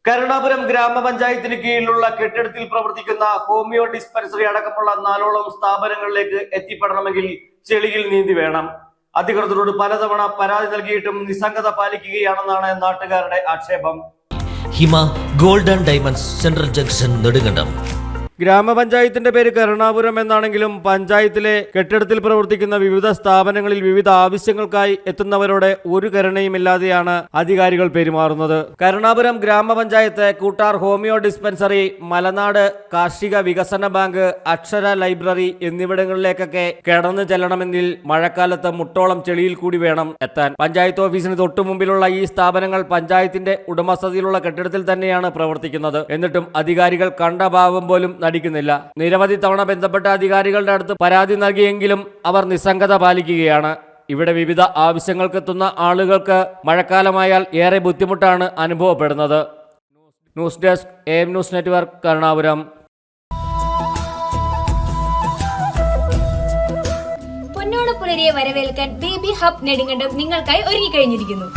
കരുണാപുരം ഗ്രാമപഞ്ചായത്തിന് കീഴിലുള്ള കെട്ടിടത്തിൽ പ്രവർത്തിക്കുന്ന ഹോമിയോ ഡിസ്പെൻസറി അടക്കമുള്ള 4ഓളം സ്ഥാപനങ്ങളിലേക്ക് എത്തിപ്പെടണമെങ്കിൽ ചെളിയിൽ നീന്തി വേണം. അധികൃതരോട് പലതവണ പരാതി നൽകിയിട്ടും നിസ്സംഗത പാലിക്കുകയാണെന്നാണ് നാട്ടുകാരുടെ ആക്ഷേപം. Hima gold and diamonds central junction Nedumkandam. ഗ്രാമപഞ്ചായത്തിന്റെ പേര് കരുണാപുരം എന്നാണെങ്കിലും പഞ്ചായത്തിലെ കെട്ടിടത്തിൽ പ്രവർത്തിക്കുന്ന വിവിധ സ്ഥാപനങ്ങളിൽ വിവിധ ആവശ്യങ്ങൾക്കായി എത്തുന്നവരോട് ഒരു കരുണയുമില്ലാതെയാണ് അധികാരികൾ പെരുമാറുന്നത്. കരുണാപുരം ഗ്രാമപഞ്ചായത്ത് കൂട്ടാർ ഹോമിയോ ഡിസ്പെൻസറി, മലനാട് കാർഷിക വികസന ബാങ്ക്, അക്ഷര ലൈബ്രറി എന്നിവിടങ്ങളിലേക്കൊക്കെ കടന്നു ചെല്ലണമെങ്കിൽ മഴക്കാലത്ത് മുട്ടോളം ചെളിയിൽ കൂടി വേണം എത്താൻ. പഞ്ചായത്ത് ഓഫീസിന് തൊട്ടുമുമ്പിലുള്ള ഈ സ്ഥാപനങ്ങൾ പഞ്ചായത്തിന്റെ ഉടമസ്ഥതയിലുള്ള കെട്ടിടത്തിൽ തന്നെയാണ് പ്രവർത്തിക്കുന്നത്. എന്നിട്ടും അധികാരികൾ കണ്ട ഭാവം പോലും നടിക്കുന്നില്ല. നിരവധി തവണ ബന്ധപ്പെട്ട അധികാരികളുടെ അടുത്ത് പരാതി നൽകിയെങ്കിലും അവർ നിസ്സംഗത പാലിക്കുകയാണ്. ഇവിടെ വിവിധ ആവശ്യങ്ങൾക്കെത്തുന്ന ആളുകൾക്ക് മഴക്കാലമായാൽ ഏറെ ബുദ്ധിമുട്ടാണ് അനുഭവപ്പെടുന്നത്. News desk AM news network, Karunapuram. പൊന്നോണപ്പുലരിയെ വരവേൽക്കാൻ ബേബി ഹബ് നെടുങ്കണ്ടം നിങ്ങൾക്കായി ഒരുങ്ങിക്കഴിഞ്ഞിരിക്കുന്നു.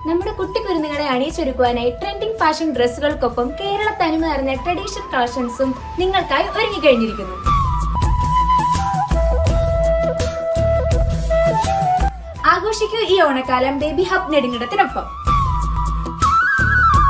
നമ്മുടെ കുട്ടിക്കുരുന്നുകളെ അണിയിച്ചൊരുക്കുവാനായി ട്രെൻഡിംഗ് ഫാഷൻ ഡ്രസ്സുകൾക്കൊപ്പം കേരള തനിമ നിറഞ്ഞ ട്രഡീഷണൽ കളക്ഷൻസും നിങ്ങൾക്കായി ഒരുങ്ങിക്കഴിഞ്ഞിരിക്കുന്നു. ആഘോഷിക്കൂ ഈ ഓണക്കാലം ബേബി ഹബ് നെടുങ്കണ്ടത്തിനൊപ്പം.